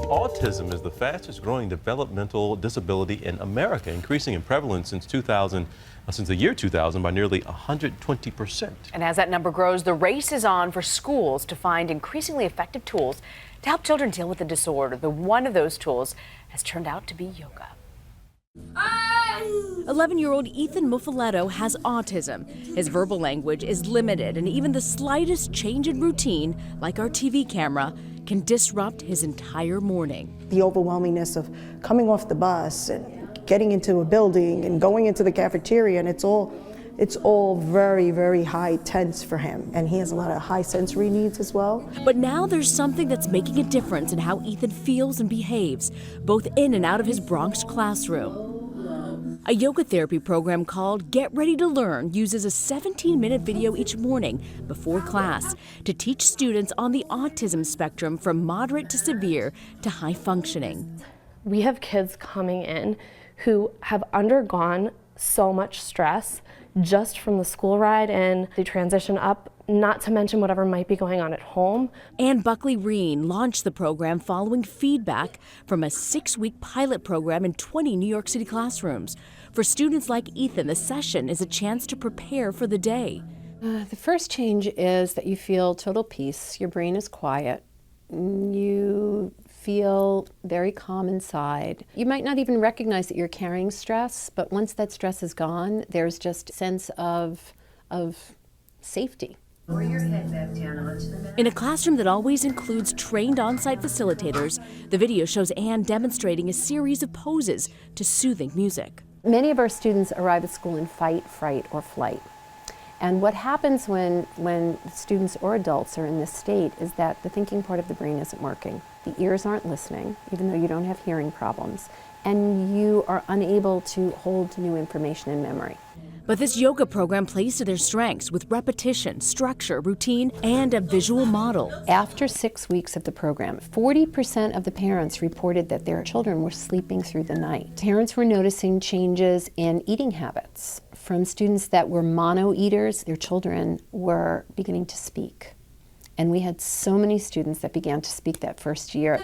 Autism is the fastest growing developmental disability in America, increasing in prevalence since the year 2000 by nearly 120%. And as that number grows, the race is on for schools to find increasingly effective tools to help children deal with the disorder. One of those tools has turned out to be yoga. 11-year-old Ethan Muffaletto has autism. His verbal language is limited, and even the slightest change in routine, like our TV camera, can disrupt his entire morning. The overwhelmingness of coming off the bus and getting into a building and going into the cafeteria, and it's all very, very high tense for him. And he has a lot of high sensory needs as well. But now there's something that's making a difference in how Ethan feels and behaves, both in and out of his Bronx classroom. A yoga therapy program called Get Ready to Learn uses a 17-minute video each morning before class to teach students on the autism spectrum from moderate to severe to high functioning. We have kids coming in who have undergone so much stress just from the school ride and the transition up, not to mention whatever might be going on at home. Ann Buckley-Reen launched the program following feedback from a 6-week pilot program in 20 New York City classrooms. For students like Ethan, the session is a chance to prepare for the day. The first change is that you feel total peace. Your brain is quiet. You feel very calm inside. You might not even recognize that you're carrying stress, but once that stress is gone, there's just a sense of safety. In a classroom that always includes trained on-site facilitators, the video shows Ann demonstrating a series of poses to soothing music. Many of our students arrive at school in fight, fright, or flight. And what happens when students or adults are in this state is that the thinking part of the brain isn't working. The ears aren't listening, even though you don't have hearing problems, and you are unable to hold new information in memory. But this yoga program plays to their strengths with repetition, structure, routine, and a visual model. After 6 weeks of the program, 40% of the parents reported that their children were sleeping through the night. Parents were noticing changes in eating habits. From students that were mono eaters, their children were beginning to speak. And we had so many students that began to speak that first year.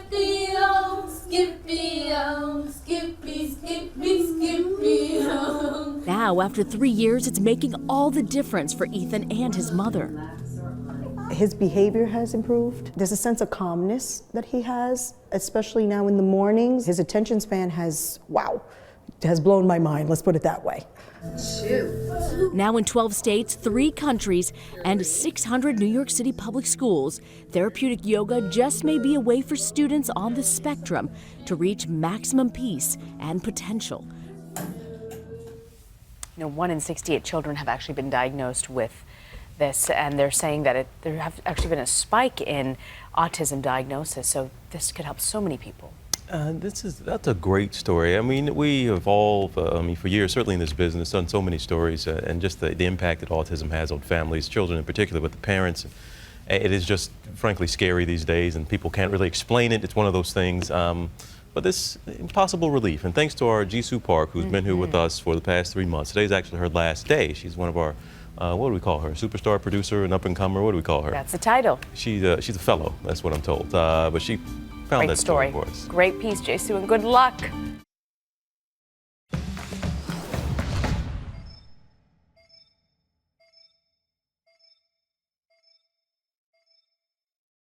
Now, after 3 years, it's making all the difference for Ethan and his mother. His behavior has improved. There's a sense of calmness that he has, especially now in the mornings. His attention span has blown my mind, let's put it that way. Now in 12 states, 3 countries, and 600 New York City public schools, therapeutic yoga just may be a way for students on the spectrum to reach maximum peace and potential. You know, 1 in 68 children have actually been diagnosed with this, and they're saying that there have actually been a spike in autism diagnosis, so this could help so many people. That's a great story. I mean, we have all, for years, certainly in this business, done so many stories, and just the impact that autism has on families, children in particular, but the parents. It is just, frankly, scary these days, and people can't really explain it. It's one of those things. But this impossible relief, and thanks to our Jeesoo Park, who's been here with us for the past 3 months. Today's actually her last day. She's one of our, what do we call her? Superstar producer, an up-and-comer. What do we call her? That's the title. She's a fellow. That's what I'm told. But she found that story for us. Great piece, Jeesoo, and good luck.